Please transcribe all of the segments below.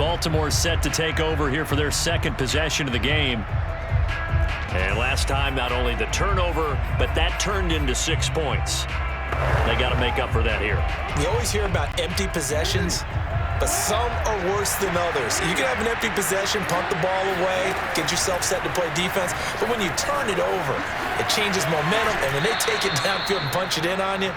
Baltimore set to take over here for their second possession of the game. And last time, not only the turnover, but that turned into 6 points. They got to make up for that here. You always hear about empty possessions, but some are worse than others. You can have an empty possession, punt the ball away, get yourself set to play defense, but when you turn it over, it changes momentum, and when they take it downfield and punch it in on you,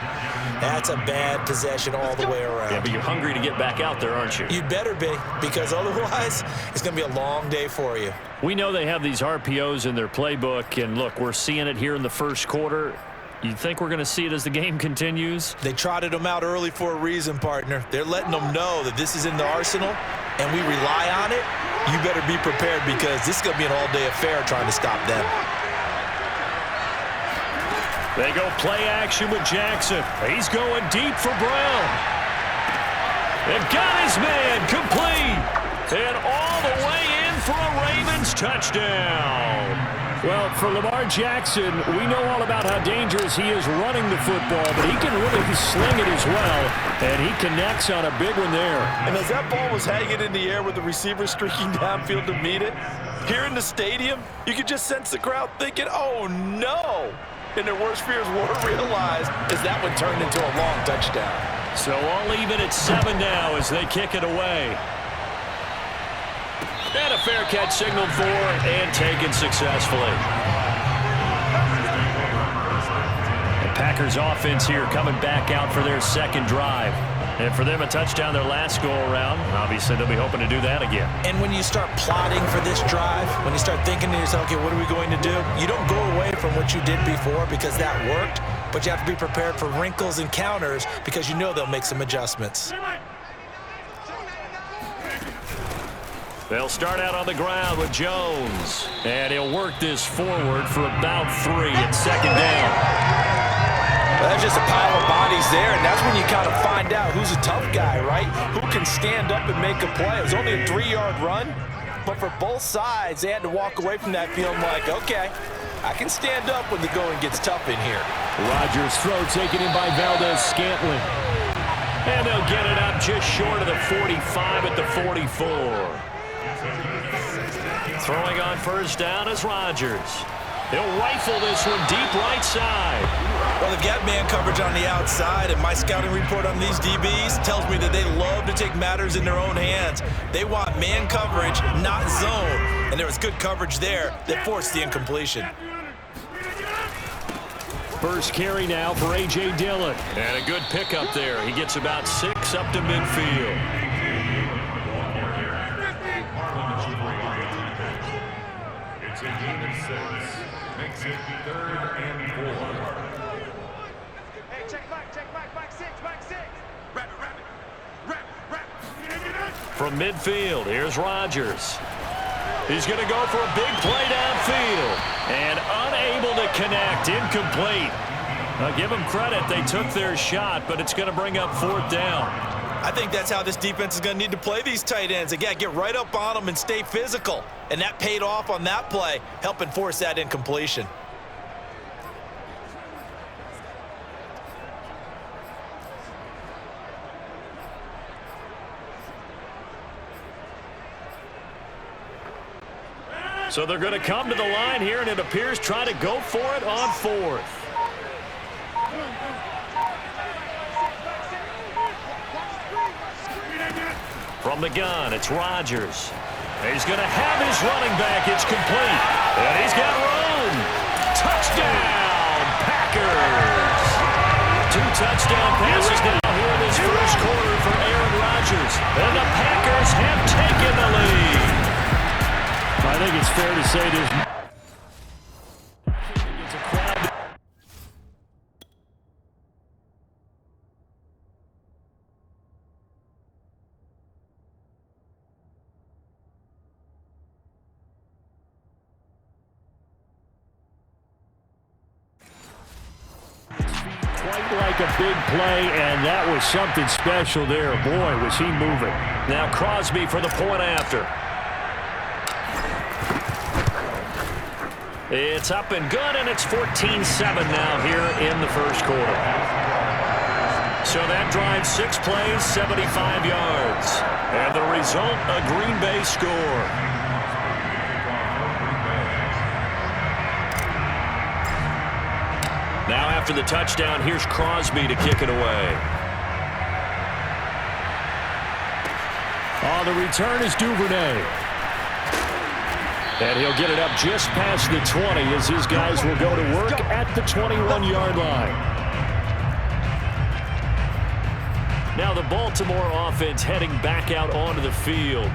that's a bad possession all the way around. Yeah, but you're hungry to get back out there, aren't you? You'd better be, because otherwise, it's going to be a long day for you. We know they have these RPOs in their playbook, and look, we're seeing it here in the first quarter. You think we're going to see it as the game continues? They trotted them out early for a reason, partner. They're letting them know that this is in the arsenal, and we rely on it. You better be prepared, because this is going to be an all-day affair trying to stop them. They go play action with Jackson. He's going deep for Brown. And got his man complete. And all the way in for a Ravens touchdown. Well, for Lamar Jackson, we know all about how dangerous he is running the football, but he can really sling it as well, and he connects on a big one there. And as that ball was hanging in the air with the receiver streaking downfield to meet it, here in the stadium, you could just sense the crowd thinking, oh, no. And their worst fears were realized as that one turned into a long touchdown. So all even at 7 now as they kick it away. And a fair catch signaled for and taken successfully. The Packers offense here coming back out for their second drive. And for them, a touchdown their last go-around. Obviously, they'll be hoping to do that again. And when you start plotting for this drive, when you start thinking to yourself, okay, what are we going to do? You don't go away from what you did before because that worked, but you have to be prepared for wrinkles and counters because you know they'll make some adjustments. They'll start out on the ground with Jones. And he'll work this forward for about 3 at second down. Well, that's just a pile of bodies there, and that's when you kind of find out who's a tough guy, right? Who can stand up and make a play. It was only a 3-yard run, but for both sides, they had to walk away from that feeling like, okay, I can stand up when the going gets tough in here. Rodgers' throw taken in by Valdez-Scantling. And they'll get it up just short of the 45 at the 44. Throwing on first down is Rodgers. He'll rifle this one deep right side. Well, they've got man coverage on the outside, and my scouting report on these DBs tells me that they love to take matters in their own hands. They want man coverage, not zone, and there was good coverage there that forced the incompletion. First carry now for A.J. Dillon. And a good pickup there. He gets about 6 up to midfield. It's a gain of 6. Makes it 3rd and 4. Hey, check back 6, back 6. Wrap it. From midfield, here's Rodgers. He's going to go for a big play downfield. And unable to connect, incomplete. Now give them credit, they took their shot, but it's going to bring up 4th down. I think that's how this defense is going to need to play these tight ends. Again, get right up on them and stay physical. And that paid off on that play, helping force that incompletion. So they're going to come to the line here, and it appears trying to go for it on 4th. From the gun, it's Rodgers. He's going to have his running back. It's complete. And he's got room. Touchdown, Packers. 2 touchdown passes now here in this first quarter for Aaron Rodgers. And the Packers have taken the lead. I think it's fair to say there's... Like a big play, and that was something special there. Boy, was he moving. Now Crosby for the point after. It's up and good, and it's 14-7 now here in the first quarter. So that drive, 6 plays, 75 yards. And the result, a Green Bay score. Now after the touchdown, here's Crosby to kick it away. Oh, the return is Duvernay. And he'll get it up just past the 20 as his guys will go to work at the 21-yard line. Now the Baltimore offense heading back out onto the field.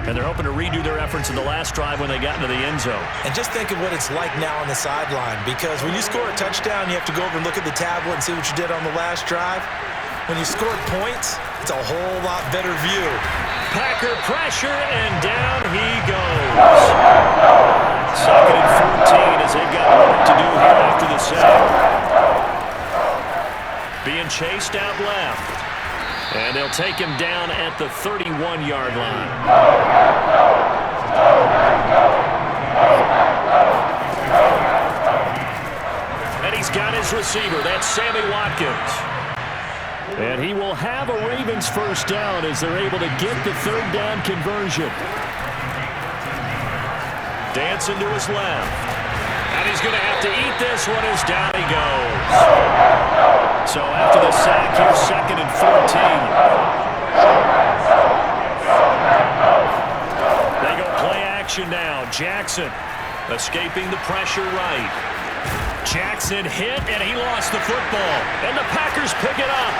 And they're hoping to redo their efforts in the last drive when they got into the end zone. And just think of what it's like now on the sideline, because when you score a touchdown, you have to go over and look at the tablet and see what you did on the last drive. When you scored points, it's a whole lot better view. Packer pressure, and down he goes. 2nd and 14 as they've got work to do here after the sack. Being chased out left. And they'll take him down at the 31-yard line. And he's got his receiver. That's Sammy Watkins. And he will have a Ravens first down as they're able to get the 3rd down conversion. Dancing to his left. And he's going to have to eat this one as down he goes. So after the sack, here's 2nd and 14. They go play action now. Jackson escaping the pressure right. Jackson hit, and he lost the football. And the Packers pick it up.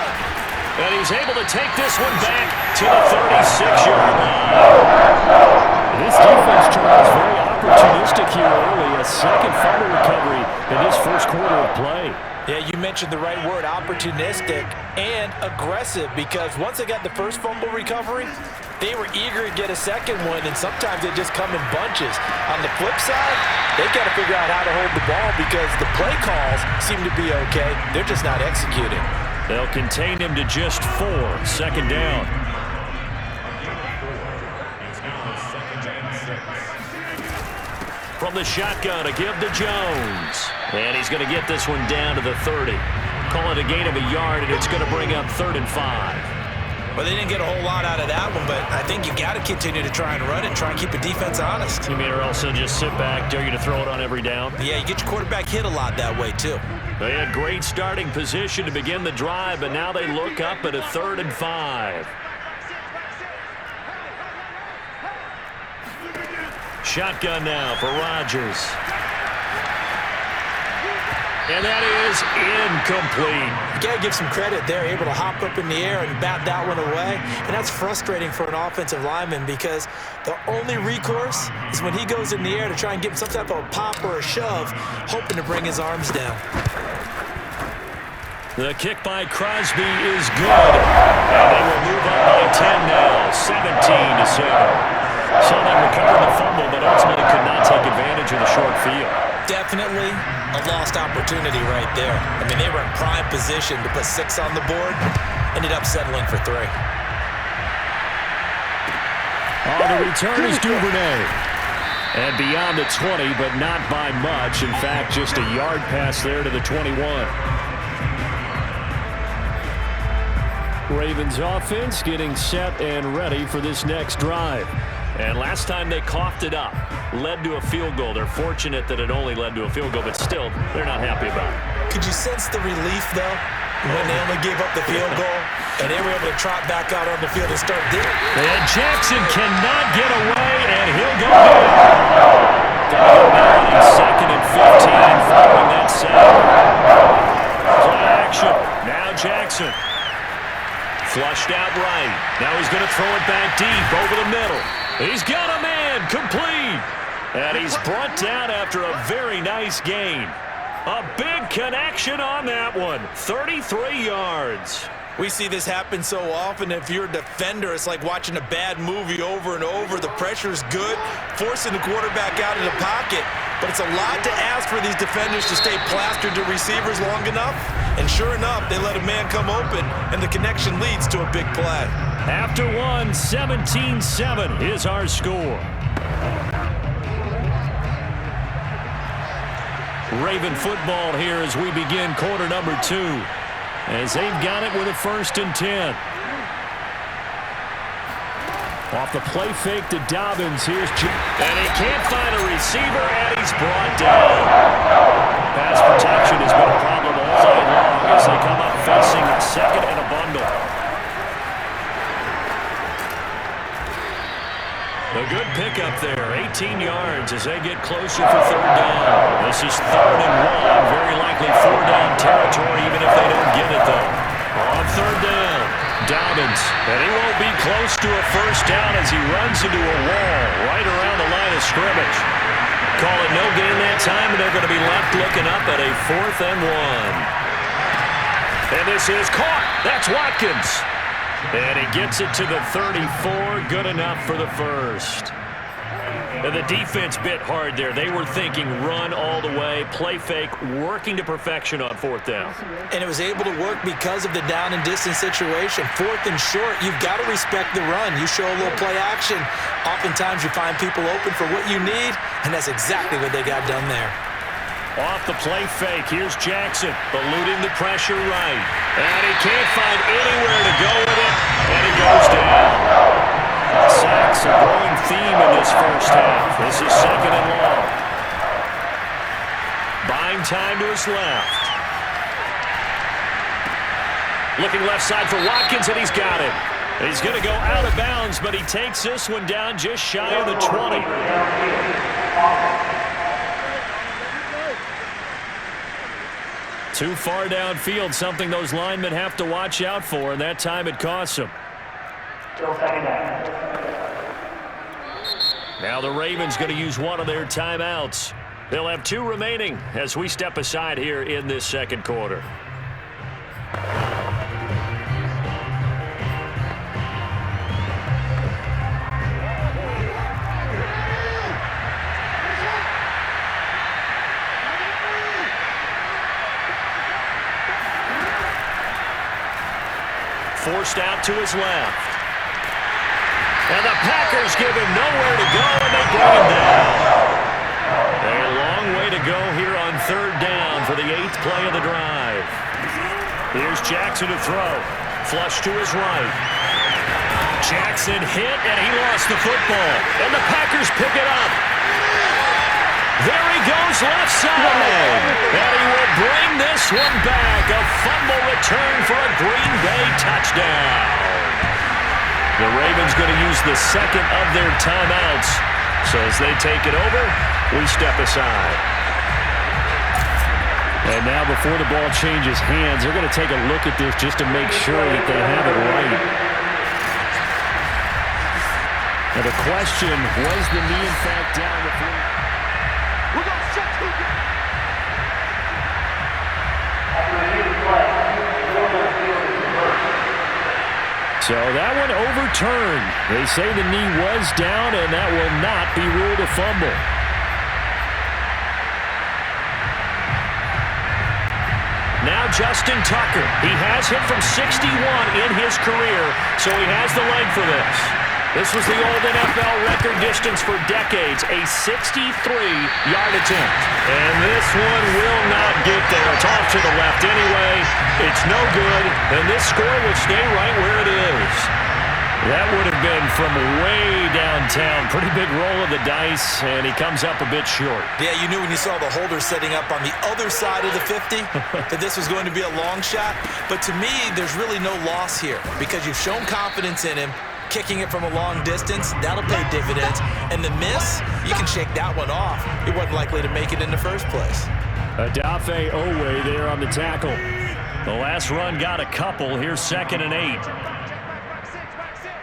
And he's able to take this one back to the 36-yard line. This defense, Charles, very opportunistic here early. A second fumble recovery in this first quarter of play. Yeah, you mentioned the right word, opportunistic and aggressive, because once they got the first fumble recovery, they were eager to get a second one, and sometimes they just come in bunches. On the flip side, they've got to figure out how to hold the ball because the play calls seem to be okay. They're just not executing. They'll contain him to just 4. 2nd down. From the shotgun, a give to Jones. And he's going to get this one down to the 30. Call it a gain of a yard, and it's going to bring up 3rd and 5. Well, they didn't get a whole lot out of that one, but I think you got to continue to try and run and try and keep the defense honest. You mean or else they'll just sit back, dare you to throw it on every down? Yeah, you get your quarterback hit a lot that way, too. They had great starting position to begin the drive, but now they look up at a 3rd and 5. Shotgun now for Rodgers. And that is incomplete. You got to give some credit. They're able to hop up in the air and bat that one away. And that's frustrating for an offensive lineman because the only recourse is when he goes in the air to try and get some type of a pop or a shove, hoping to bring his arms down. The kick by Crosby is good. And they will move up by 10 now, 17-7. So they recovered the fumble, but ultimately could not take advantage of the short field. Definitely a lost opportunity right there. I mean, they were in prime position to put 6 on the board, ended up settling for 3. Oh, the return is Duvernay. And beyond the 20, but not by much. In fact, just a yard pass there to the 21. Ravens offense getting set and ready for this next drive. And last time they coughed it up, led to a field goal. They're fortunate that it only led to a field goal, but still, they're not happy about it. Could you sense the relief, though, when they only gave up the field goal and they were able to trot back out on the field and start digging? And Jackson cannot get away, and he'll go down. Now 2nd and 15 following that sack. Play action. Now Jackson. Flushed out right. Now he's going to throw it back deep over the middle. He's got a man, complete. And he's brought down after a very nice gain. A big connection on that one. 33 yards. We see this happen so often. If you're a defender, it's like watching a bad movie over and over. The pressure's good, forcing the quarterback out of the pocket. But it's a lot to ask for these defenders to stay plastered to receivers long enough. And sure enough, they let a man come open, and the connection leads to a big play. After one, 17-7 is our score. Raven football here as we begin quarter number 2. as they've got it with a 1st and 10. Off the play fake to Dobbins. Here's and he can't find a receiver, and he's brought down. Pass protection has been a problem all night long as they come up facing a 2nd and a bundle. A good pickup there, 18 yards as they get closer for 3rd down. This is 3rd and 1, very likely 4-down territory even if they don't get it though. On 3rd down, Dobbins, and he won't be close to a 1st down as he runs into a wall right around the line of scrimmage. Call it no gain that time, and they're going to be left looking up at a 4th and 1. And this is caught. That's Watkins. And he gets it to the 34. Good enough for the 1st. And the defense bit hard there. They were thinking run all the way, play fake, working to perfection on 4th down. And it was able to work because of the down and distance situation. 4th and short, you've got to respect the run. You show a little play action. Oftentimes you find people open for what you need, and that's exactly what they got done there. Off the play fake, here's Jackson, eluding the pressure right. And he can't find anywhere to go with it, and he goes down. Sacks a growing theme in this 1st half. This is 2nd and long. Buying time to his left. Looking left side for Watkins, and he's got it. He's going to go out of bounds, but he takes this one down just shy of the 20. Too far downfield, something those linemen have to watch out for, and that time it costs them. Now the Ravens going to use one of their timeouts. They'll have 2 remaining as we step aside here in this 2nd quarter. Forced out to his left. And the Packers give him nowhere to go, and they bring him down. A long way to go here on 3rd down for the 8th play of the drive. Here's Jackson to throw. Flush to his right. Jackson hit, and he lost the football. And the Packers pick it up. There he goes left side. And he will bring this one back. A fumble return for a Green Bay touchdown. The Ravens going to use the 2nd of their timeouts. So as they take it over, we step aside. And now before the ball changes hands, they're going to take a look at this just to make sure that they have it right. Now the question, was the knee in fact down before? We're going to shut you down. So that one overturned. They say the knee was down, and that will not be ruled a fumble. Now Justin Tucker. He has hit from 61 in his career, so he has the leg for this. This was the old NFL record distance for decades, a 63-yard attempt. And this one will not get there. It's off to the left anyway. It's no good, and this score will stay right where it is. That would have been from way downtown. Pretty big roll of the dice, and he comes up a bit short. Yeah, you knew when you saw the holder setting up on the other side of the 50 that this was going to be a long shot. But to me, there's really no loss here because you've shown confidence in him. Kicking it from a long distance, that'll pay dividends. And the miss, you can shake that one off. He wasn't likely to make it in the first place. Adafe Owe there on the tackle. The last run got a couple. Here's 2nd and 8. Back six.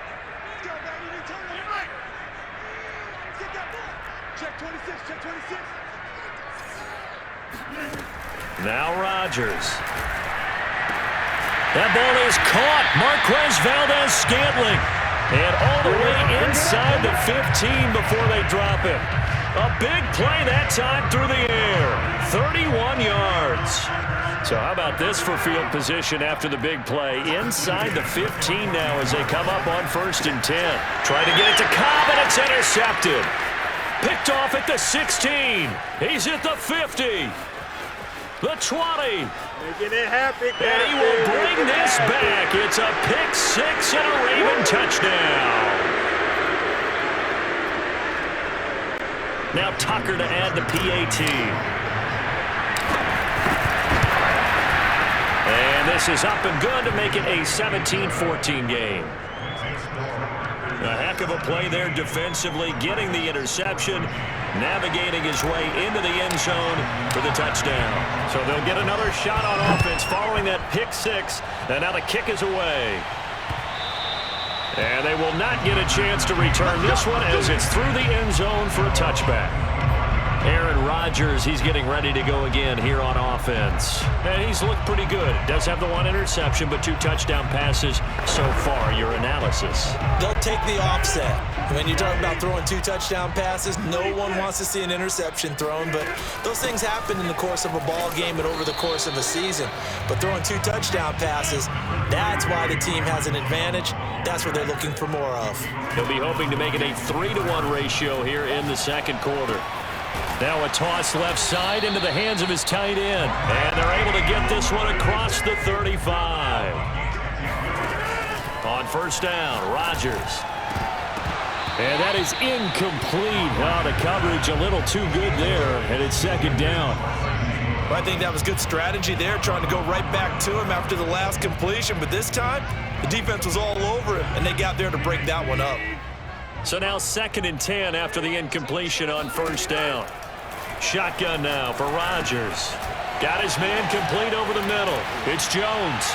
Go, baby. You turn it right. Get that ball. Check 26. Check 26. Now Rodgers. That ball is caught. Marquez Valdez-Scantling. And all the way inside the 15 before they drop it. A big play that time through the air. 31 yards. So how about this for field position after the big play? Inside the 15 now as they come up on 1st and 10. Try to get it to Cobb, and it's intercepted. Picked off at the 16. He's at the 50. The 20. Making it happy, Kash. And he will bring this back. It's a pick six and a Raven touchdown. Now Tucker to add the PAT. And this is up and good to make it a 17-14 game. A heck of a play there defensively, getting the interception, navigating his way into the end zone for the touchdown. So they'll get another shot on offense following that pick six, and now the kick is away. And they will not get a chance to return this one as it's through the end zone for a touchback. Aaron Rodgers, he's getting ready to go again here on offense. And he's looked pretty good. Does have the one interception, but 2 touchdown passes so far. Your analysis? They'll take the offset. When you're talking about throwing 2 touchdown passes, no one wants to see an interception thrown, but those things happen in the course of a ball game and over the course of a season. But throwing 2 touchdown passes, that's why the team has an advantage. That's what they're looking for more of. They'll be hoping to make it a 3-to-1 ratio here in the second quarter. Now a toss left side into the hands of his tight end. And they're able to get this one across the 35. On first down, Rodgers. And that is incomplete. Wow, the coverage a little too good there, and it's second down. Well, I think that was good strategy there, trying to go right back to him after the last completion. But this time, the defense was all over him, and they got there to break that one up. So now 2nd and 10 after the incompletion on first down. Shotgun now for Rodgers. Got his man complete over the middle. It's Jones.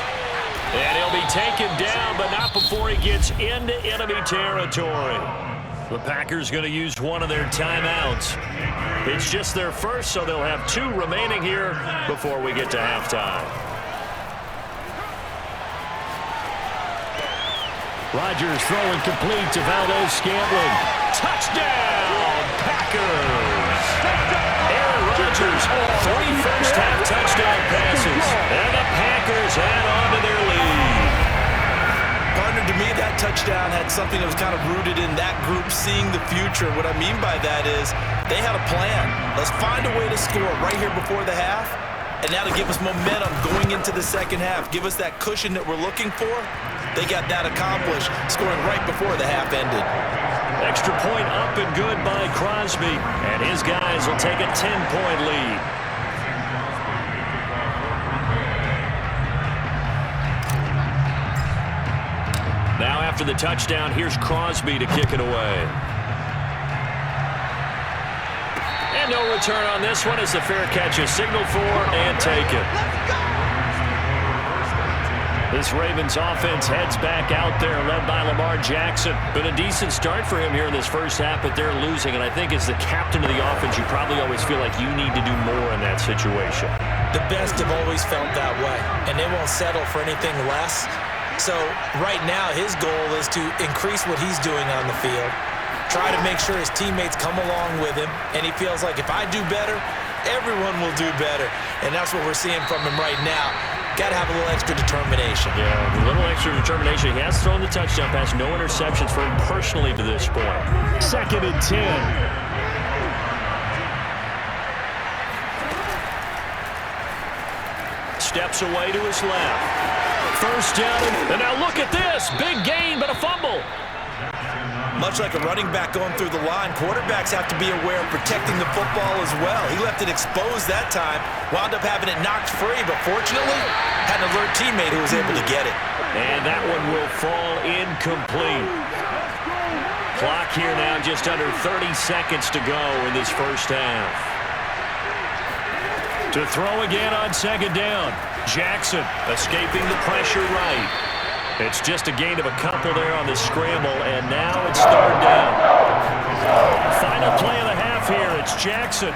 And he'll be taken down, but not before he gets into enemy territory. The Packers going to use one of their timeouts. It's just their first, so they'll have 2 remaining here before we get to halftime. Rodgers throwing complete to Valdez-Scantling. Touchdown, Packers! Aaron Rodgers, 3 first-half touchdown passes. And the Packers add on to their lead. Partner, to me, that touchdown had something that was kind of rooted in that group seeing the future. What I mean by that is they had a plan. Let's find a way to score right here before the half. And now to give us momentum going into the second half, give us that cushion that we're looking for. They got that accomplished, scoring right before the half ended. Extra point up and good by Crosby. And his guys will take a 10-point lead. Now after the touchdown, here's Crosby to kick it away. And no return on this one as the fair catch is signaled for and taken. This Ravens offense heads back out there, led by Lamar Jackson. Been a decent start for him here in this first half, but they're losing. And I think as the captain of the offense, you probably always feel like you need to do more in that situation. The best have always felt that way, and they won't settle for anything less. So right now, his goal is to increase what he's doing on the field, try to make sure his teammates come along with him, and he feels like if I do better, everyone will do better. And that's what we're seeing from him right now. Got to have a little extra determination. Yeah, a little extra determination. He has thrown the touchdown pass. No interceptions for him personally to this point. 2nd and 10. Steps away to his left. First down. And now look at this. Big gain, but a fumble. Much like a running back going through the line, quarterbacks have to be aware of protecting the football as well. He left it exposed that time, wound up having it knocked free, but fortunately, had an alert teammate who was able to get it. And that one will fall incomplete. Clock here now just under 30 seconds to go in this first half. To throw again on 2nd down. Jackson escaping the pressure right. It's just a gain of a couple there on the scramble, and now it's 3rd down. Final play of the half here. It's Jackson.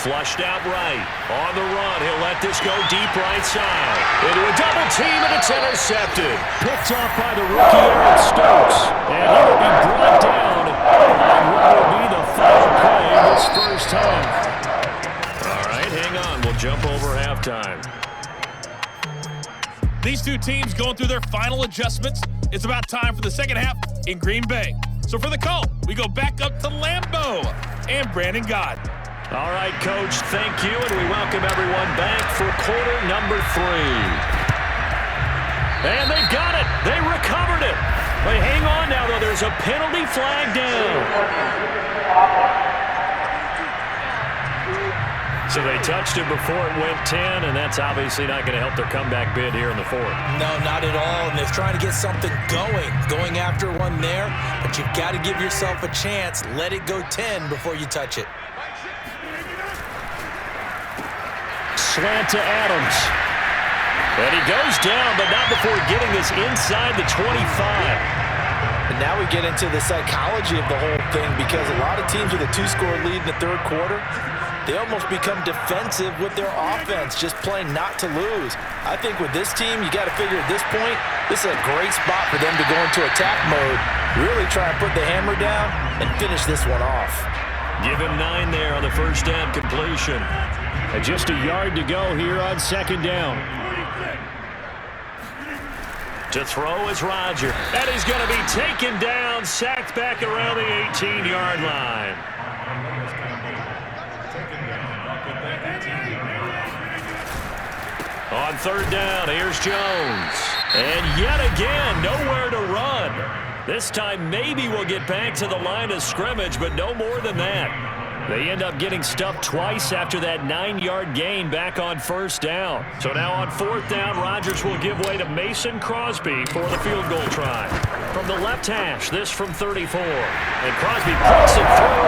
Flushed out right. On the run. He'll let this go deep right side. Into a double team, and it's intercepted. Picked off by the rookie Aaron Stokes. And he will be brought down on what will be the final play of this first half. All right, hang on. We'll jump over halftime. These 2 teams going through their final adjustments. It's about time for the second half in Green Bay. So for the call, we go back up to Lambeau and Brandon Gott. All right, Coach, thank you, and we welcome everyone back for quarter number 3. And they've got it. They recovered it. But hang on now, though. There's a penalty flag down. So they touched it before it went 10, and that's obviously not going to help their comeback bid here in the 4th. No, not at all, and they're trying to get something going after one there, but you've got to give yourself a chance. Let it go 10 before you touch it. Slant to Adams. And he goes down, but not before getting this inside the 25. And now we get into the psychology of the whole thing, because a lot of teams with a 2-score lead in the 3rd quarter, they almost become defensive with their offense, just playing not to lose. I think with this team, you got to figure at this point, this is a great spot for them to go into attack mode, really try and put the hammer down and finish this one off. Give him 9 there on the first down completion. And just a yard to go here on 2nd down. To throw is Roger. And he's going to be taken down, sacked back around the 18-yard line. On 3rd down, here's Jones. And yet again, nowhere to run. This time maybe we'll get back to the line of scrimmage, but no more than that. They end up getting stuffed twice after that 9-yard gain back on 1st down. So now on 4th down, Rodgers will give way to Mason Crosby for the field goal try. From the left hash, this from 34. And Crosby puts it through.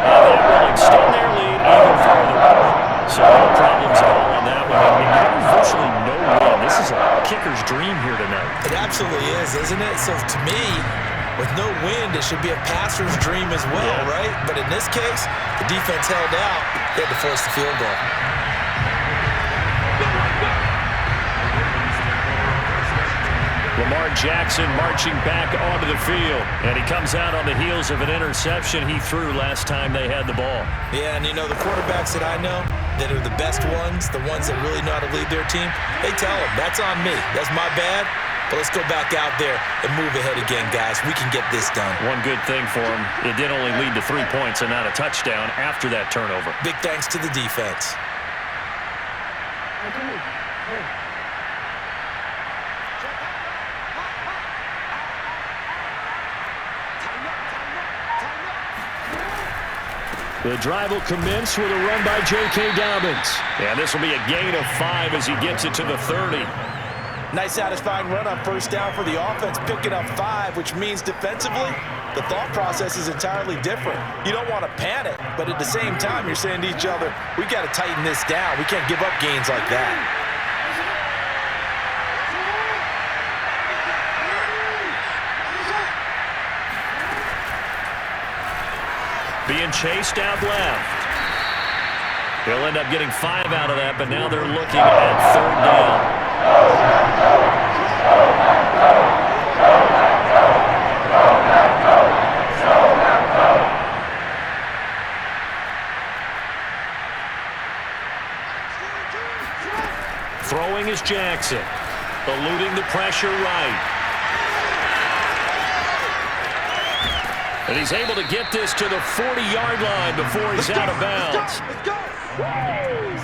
And that will extend their lead even further. So no problems at all on that one. I mean, virtually no win. This is a kicker's dream here tonight. It absolutely is, isn't it? So to me, with no wind, it should be a passer's dream as well, right? But in this case, the defense held out. They had to force the field goal. Lamar Jackson marching back onto the field. And he comes out on the heels of an interception he threw last time they had the ball. Yeah, and you know, the quarterbacks that I know that are the best ones, the ones that really know how to lead their team, they tell them, that's on me. That's my bad. But let's go back out there and move ahead again, guys. We can get this done. One good thing for him, it did only lead to 3 points and not a touchdown after that turnover. Big thanks to the defense. The drive will commence with a run by J.K. Dobbins. And this will be a gain of 5 as he gets it to the 30. Nice satisfying run on 1st down for the offense, picking up 5, which means defensively, the thought process is entirely different. You don't want to panic, but at the same time, you're saying to each other, we got to tighten this down. We can't give up gains like that. Being chased out left. He'll end up getting 5 out of that, but now they're looking at 3rd down. Throwing is Jackson. Eluding the pressure right. And he's able to get this to the 40-yard line before he's out of bounds.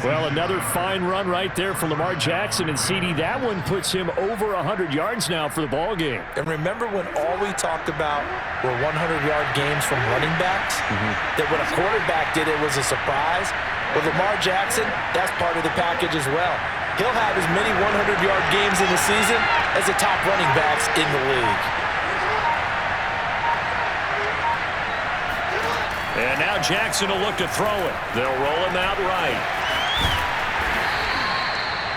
Well, another fine run right there for Lamar Jackson. And, CD, that one puts him over 100 yards now for the ball game. And remember when all we talked about were 100-yard games from running backs? That when a quarterback did it was a surprise? With Lamar Jackson, that's part of the package as well. He'll have as many 100-yard games in the season as the top running backs in the league. And now Jackson will look to throw it. They'll roll him out right.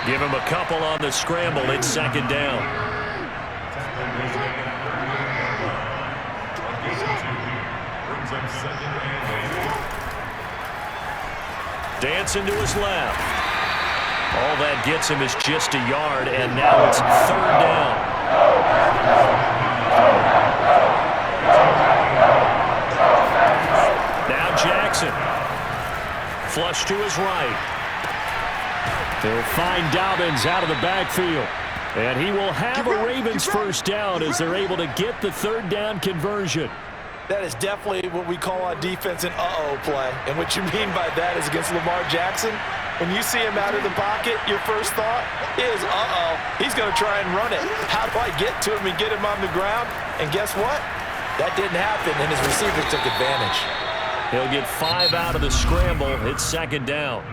Give him a couple on the scramble. It's 2nd down. Dancing to his left. All that gets him is just a yard, and now it's 3rd down. Jackson. Flush to his right. They'll find Dobbins out of the backfield. And he will have a Ravens 1st down as they're able to get the 3rd down conversion. That is definitely what we call on defense an uh-oh play. And what you mean by that is against Lamar Jackson, when you see him out of the pocket, your first thought is, uh-oh, he's going to try and run it. How do I get to him and get him on the ground? And guess what? That didn't happen, and his receivers took advantage. He'll get 5 out of the scramble. It's second down.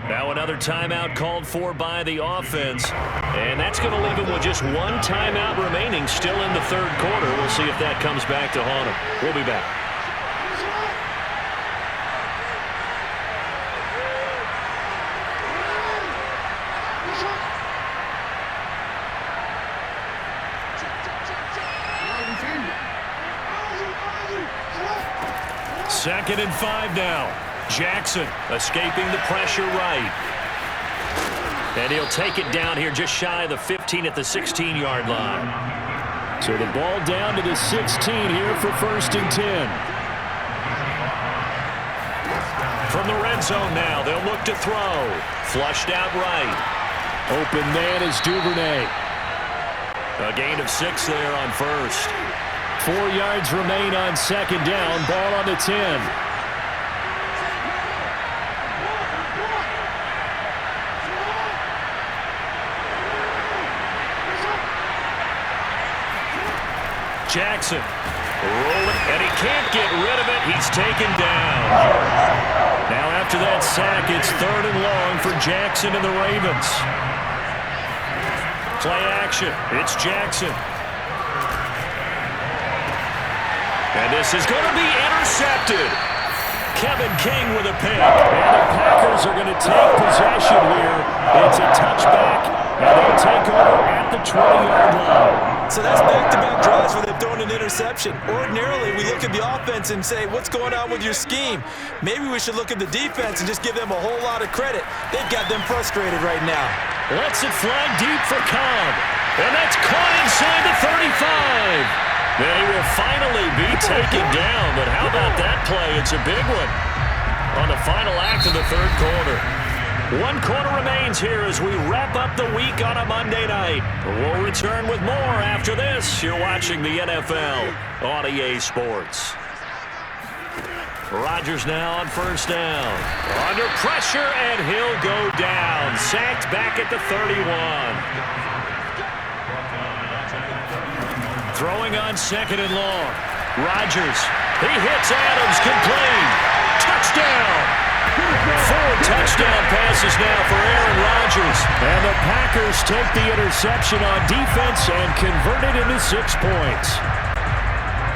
Now another timeout called for by the offense. And that's going to leave him with just one timeout remaining still in the third quarter. We'll see if that comes back to haunt him. We'll be back. Second and 5 now. Jackson escaping the pressure right. And he'll take it down here just shy of the 15 at the 16-yard line. So the ball down to the 16 here for first and 10. From the red zone now, they'll look to throw. Flushed out right. Open man is Duvernay. A gain of 6 there on first. 4 yards remain on second down. Ball on the 10. Jackson rolling, and he can't get rid of it. He's taken down. Now after that sack, it's third and long for Jackson and the Ravens. Play action. It's Jackson. And this is going to be intercepted. Kevin King with a pick. And the Packers are going to take possession here. It's a touchback, and they'll take over at the 20-yard line. So that's back-to-back drives where they've thrown an interception. Ordinarily, we look at the offense and say, what's going on with your scheme? Maybe we should look at the defense and just give them a whole lot of credit. They've got them frustrated right now. Lets it fly deep for Cobb. And that's caught inside the 35. Then he will finally be taken down. But how about that play? It's a big one on the final act of the third quarter. 1 quarter remains here as we wrap up the week on a Monday night. We'll return with more after this. You're watching the NFL on EA Sports. Rodgers now on first down. Under pressure, and he'll go down. Sacked back at the 31. Throwing on second and long. Rodgers. He hits Adams, complete. Touchdown. 4 touchdown passes now for Aaron Rodgers. And the Packers take the interception on defense and convert it into 6 points.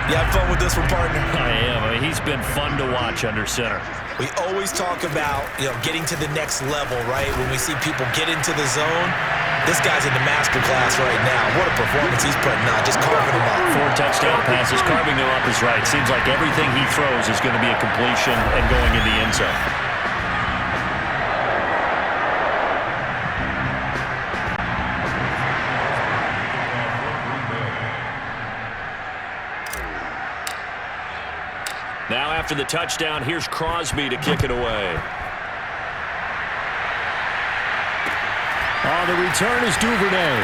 You have fun with this one, partner? I am. I mean, he's been fun to watch under center. We always talk about, getting to the next level, right? When we see people get into the zone, this guy's in the master class right now. What a performance he's putting on, just carving them up. 4 touchdown passes, carving them up is right. Seems like everything he throws is going to be a completion and going in the end zone. Now after the touchdown, here's Crosby to kick it away. The return is Duvernay.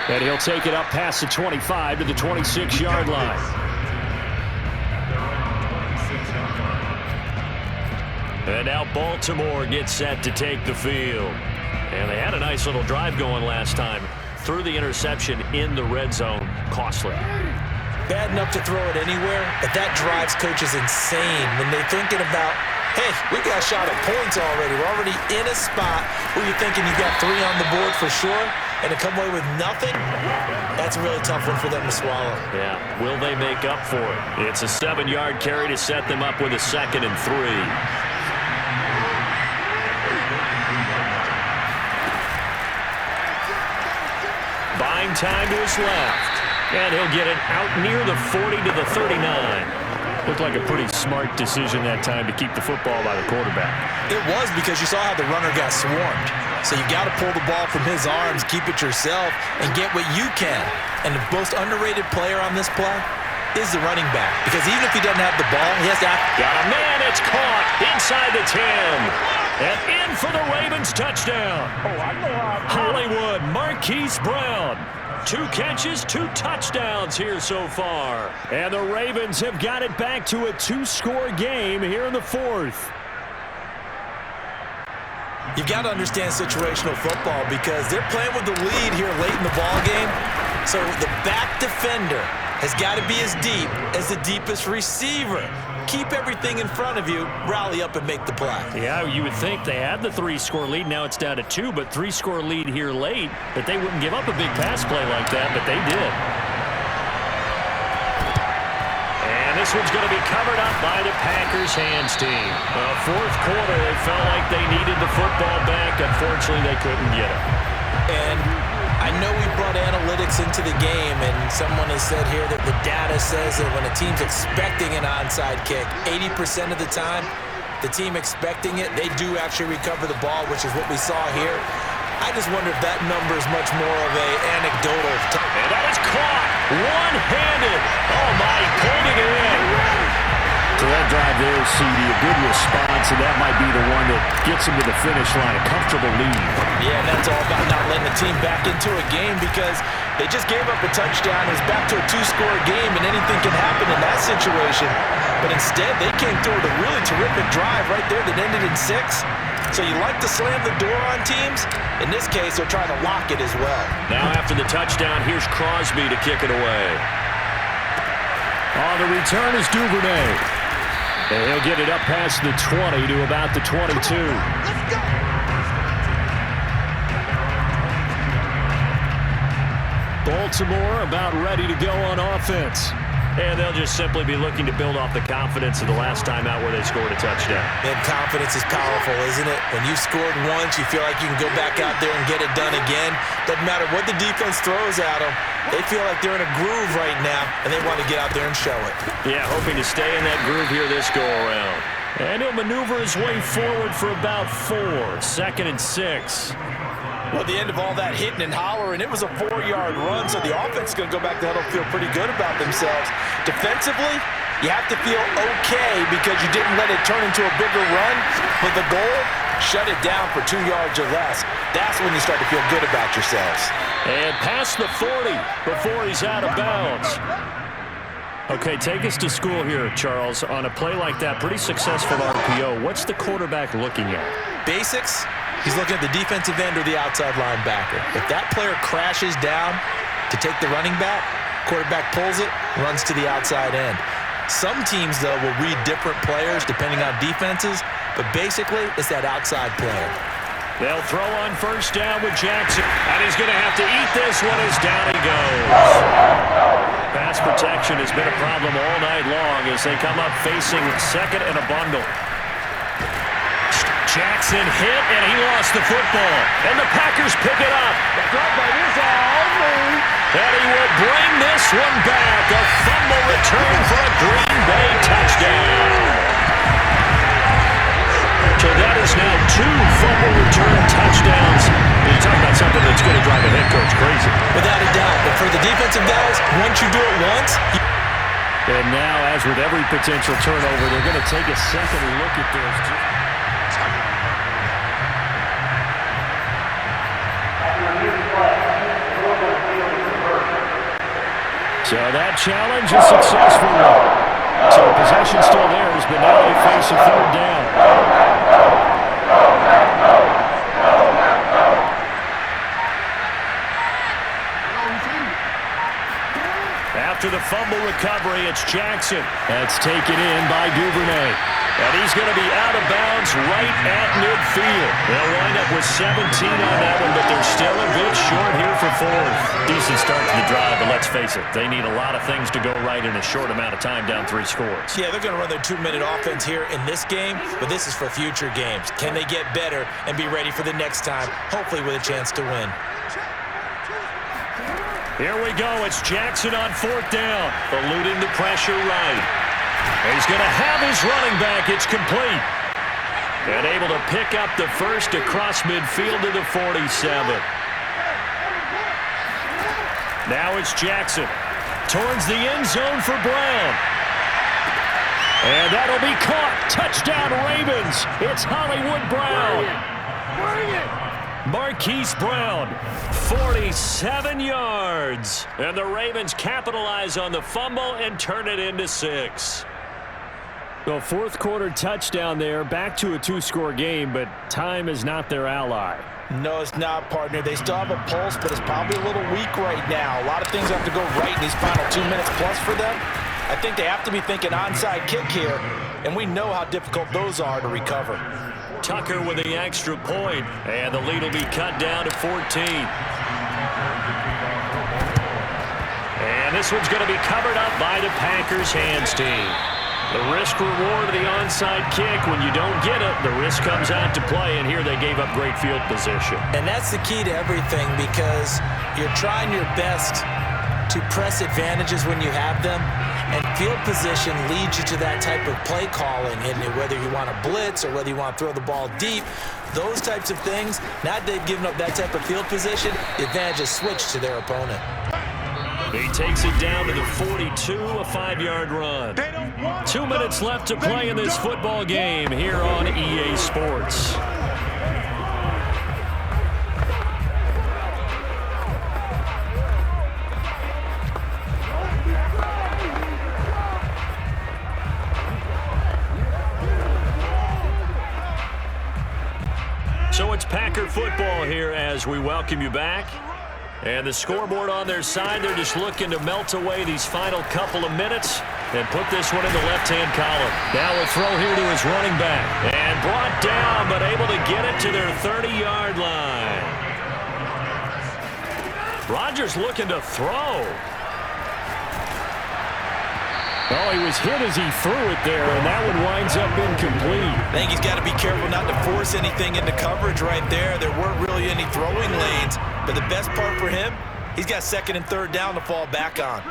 And he'll take it up past the 25 to the 26-yard line. And now Baltimore gets set to take the field. And they had a nice little drive going last time. Threw the interception in the red zone. Costly. Bad enough to throw it anywhere, but that drives coaches insane when they're thinking about, hey, we got a shot at points already. We're already in a spot where you're thinking you got 3 on the board for sure, and to come away with nothing, that's a really tough one for them to swallow. Yeah, will they make up for it? It's a 7-yard carry to set them up with a 2nd and 3. Buying time to his left. And he'll get it out near the 40 to the 39. Looked like a pretty smart decision that time to keep the football by the quarterback. It was, because you saw how the runner got swarmed. So you got to pull the ball from his arms, keep it yourself, and get what you can. And the most underrated player on this play is the running back. Because even if he doesn't have the ball, he has to have... Got a man, it's caught inside the 10. And in for the Ravens touchdown. Hollywood, Marquise Brown. 2 catches, 2 touchdowns here so far. And the Ravens have got it back to a 2-score game here in the 4th. You've got to understand situational football because they're playing with the lead here late in the ball game. So the back defender has got to be as deep as the deepest receiver. Keep everything in front of you, rally up and make the play. Yeah, you would think they had the 3-score lead. Now it's down to 2, but 3-score lead here late, that they wouldn't give up a big pass play like that, but they did. And this one's going to be covered up by the Packers hands team. Fourth quarter, they felt like they needed the football back. Unfortunately, they couldn't get it. And I know we brought analytics into the game, and someone has said here that the data says that when a team's expecting an onside kick, 80% of the time, the team expecting it, they do actually recover the ball, which is what we saw here. I just wonder if that number is much more of a anecdotal. And that is caught one-handed. Oh, my, pulled it in. So that drive there, CD, a good response, and that might be the one that gets him to the finish line, a comfortable lead. Yeah, and that's all about not letting the team back into a game because they just gave up a touchdown. It's back to a 2-score game, and anything can happen in that situation. But instead, they came through with a really terrific drive right there that ended in 6. So you like to slam the door on teams. In this case, they're trying to lock it as well. Now after the touchdown, here's Crosby to kick it away. On the return is Duvernay. And he'll get it up past the 20 to about the 22. Let's go! Baltimore about ready to go on offense. And they'll just simply be looking to build off the confidence of the last time out where they scored a touchdown. And confidence is powerful, isn't it? When you've scored once, you feel like you can go back out there and get it done again. Doesn't matter what the defense throws at them. They feel like they're in a groove right now, and they want to get out there and show it. Yeah, hoping to stay in that groove here this go-around. And he'll maneuver his way forward for about 4. 2nd and 6. Well, at the end of all that hitting and hollering, it was a 4-yard run, so the offense is going to go back to huddle and feel pretty good about themselves. Defensively, you have to feel okay because you didn't let it turn into a bigger run, but the goal, shut it down for 2 yards or less. That's when you start to feel good about yourselves. And past the 40 before he's out of bounds. Okay, take us to school here, Charles. On a play like that, pretty successful RPO. What's the quarterback looking at? Basics. He's looking at the defensive end or the outside linebacker. If that player crashes down to take the running back, quarterback pulls it, runs to the outside end. Some teams, though, will read different players depending on defenses, but basically it's that outside player. They'll throw on first down with Jackson, and he's going to have to eat this one as down he goes. Pass protection has been a problem all night long as they come up facing 2nd and a bundle. Jackson hit, and he lost the football. And the Packers pick it up. And he will bring this one back. A fumble return for a Green Bay touchdown. So that is now 2 fumble return touchdowns. You're talking about something that's going to drive a head coach crazy. Without a doubt. But for the defensive guys, once you do it once... And now, as with every potential turnover, they're going to take a second look at this. So that challenge is successful. So possession still theirs, but now they face a 3rd down. After the fumble recovery, it's Jackson. That's taken in by Duvernay. And he's going to be out of bounds right at midfield. They'll wind up with 17 on that one, but they're still a bit short here for 4th. Decent start to the drive, but let's face it, they need a lot of things to go right in a short amount of time down 3 scores. Yeah, they're going to run their 2-minute offense here in this game, but this is for future games. Can they get better and be ready for the next time, hopefully with a chance to win? Here we go. It's Jackson on 4th down, eluding the pressure right. He's going to have his running back. It's complete. And able to pick up the first across midfield to the 47. Now it's Jackson. Towards the end zone for Brown. And that'll be caught. Touchdown, Ravens. It's Hollywood Brown. Bring it! Marquise Brown, 47 yards. And the Ravens capitalize on the fumble and turn it into 6. Well, fourth quarter touchdown there, back to a 2-score game, but time is not their ally. No, it's not, partner. They still have a pulse, but it's probably a little weak right now. A lot of things have to go right in these final 2 minutes plus for them. I think they have to be thinking onside kick here, and we know how difficult those are to recover. Tucker with the extra point, and the lead will be cut down to 14. And this one's going to be covered up by the Packers hands team. The risk-reward of the onside kick, when you don't get it, the risk comes out to play, and here they gave up great field position. And that's the key to everything, because you're trying your best to press advantages when you have them, and field position leads you to that type of play calling, and whether you want to blitz or whether you want to throw the ball deep, those types of things, now that they've given up that type of field position, the advantage is switched to their opponent. He takes it down to the 42, a 5-yard run. 2 minutes left to play in this football game here on EA Sports. So it's Packer football here as we welcome you back. And the scoreboard on their side, they're just looking to melt away these final couple of minutes and put this one in the left-hand column. Now a throw here to his running back. And brought down, but able to get it to their 30-yard line. Rodgers looking to throw. Oh, he was hit as he threw it there, and that one winds up incomplete. I think he's got to be careful not to force anything into coverage right there. There weren't really any throwing lanes, but the best part for him, he's got 2nd and 3rd down to fall back on.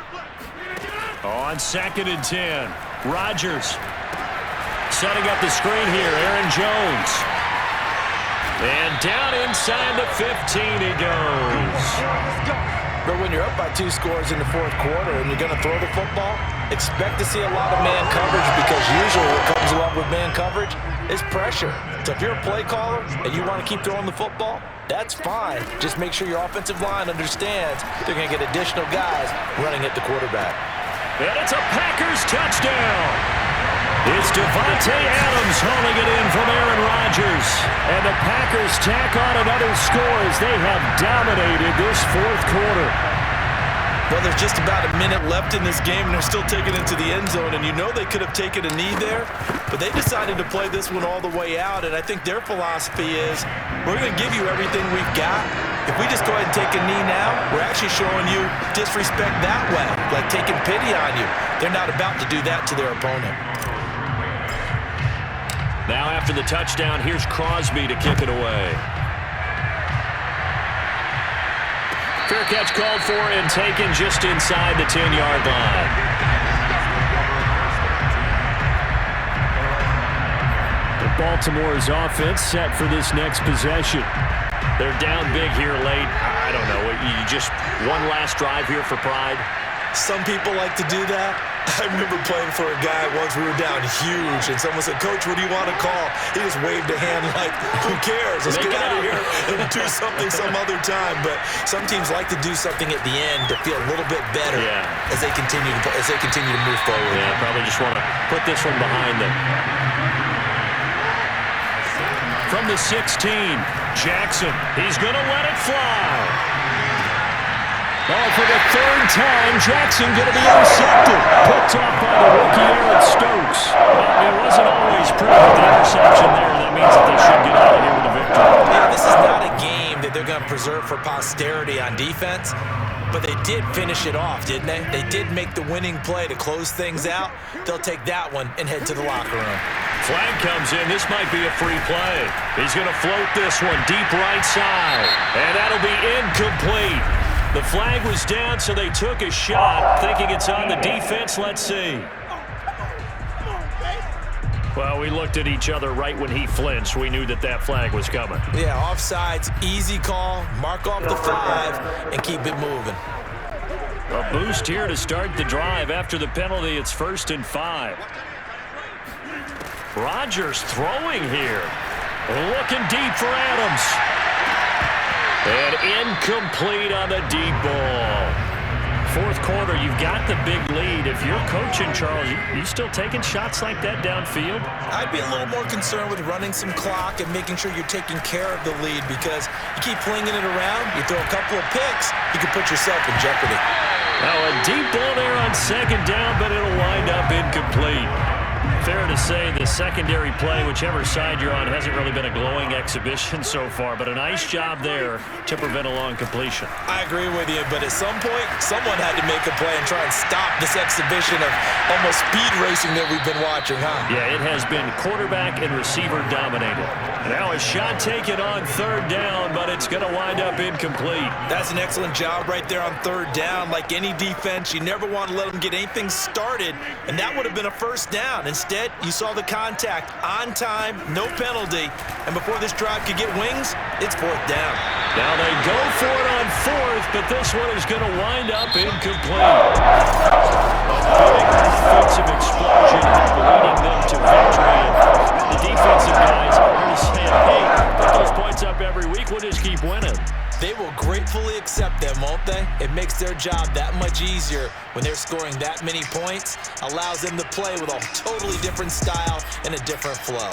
On 2nd and 10, Rodgers setting up the screen here. Aaron Jones. And down inside the 15 he goes. But when you're up by 2 scores in the 4th quarter and you're going to throw the football, expect to see a lot of man coverage, because usually what comes along with man coverage is pressure. So if you're a play caller and you want to keep throwing the football, that's fine. Just make sure your offensive line understands they're going to get additional guys running at the quarterback. And it's a Packers touchdown. It's Devontae Adams hauling it in from Aaron Rodgers. And the Packers tack on another score as they have dominated this 4th quarter. Well, there's just about a minute left in this game, and they're still taking it to the end zone. And you know they could have taken a knee there, but they decided to play this one all the way out. And I think their philosophy is, we're going to give you everything we've got. If we just go ahead and take a knee now, we're actually showing you disrespect that way, like taking pity on you. They're not about to do that to their opponent. Now after the touchdown, here's Crosby to kick it away. Fair catch called for and taken just inside the 10-yard line. The Baltimore's offense set for this next possession. They're down big here late. I don't know. You just one last drive here for pride. Some people like to do that. I remember playing for a guy once. We were down huge, and someone said, "Coach, what do you want to call?" He just waved a hand like, "Who cares? Let's get out of here and do something some other time." But some teams like to do something at the end to feel a little bit better as they continue to move forward. Yeah, probably just want to put this one behind them. From the 16, Jackson. He's going to let it fly. Oh, for the 3rd time, Jackson going to be intercepted. Picked off by the rookie Aaron Stokes. Well, it wasn't always pretty with the interception there. That means that they should get out of here with a victory. Yeah, this is not a game that they're going to preserve for posterity on defense, but they did finish it off, didn't they? They did make the winning play to close things out. They'll take that one and head to the locker room. Flag comes in. This might be a free play. He's going to float this one deep right side, and that'll be incomplete. The flag was down, so they took a shot, thinking it's on the defense. Let's see. Well, we looked at each other right when he flinched. We knew that that flag was coming. Yeah, offsides, easy call, mark off the 5, and keep it moving. A boost here to start the drive. After the penalty, it's 1st and 5. Rodgers throwing here. Looking deep for Adams. And incomplete on the deep ball. Fourth quarter, you've got the big lead. If you're coaching, Charles, you still taking shots like that downfield? I'd be a little more concerned with running some clock and making sure you're taking care of the lead, because you keep flinging it around, you throw a couple of picks, you can put yourself in jeopardy. Now a deep ball there on second down, but it'll wind up incomplete. Fair to say the secondary play, whichever side you're on, hasn't really been a glowing exhibition so far, but a nice job there to prevent a long completion. I agree with you, but at some point, someone had to make a play and try and stop this exhibition of almost speed racing that we've been watching, huh? Yeah, it has been quarterback and receiver dominated. Now a shot taken on third down, but it's going to wind up incomplete. That's an excellent job right there on third down. Like any defense, you never want to let them get anything started, and that would have been a first down. Instead, you saw the contact on time, no penalty, and before this drive could get wings, it's fourth down. Now they go for it on fourth, but this one is going to wind up incomplete. A big offensive explosion leading them to victory. And the defensive guys are just saying, hey, put those points up every week, we'll just keep winning. They will gratefully accept them, won't they? It makes their job that much easier when they're scoring that many points. Allows them to play with a totally different style and a different flow.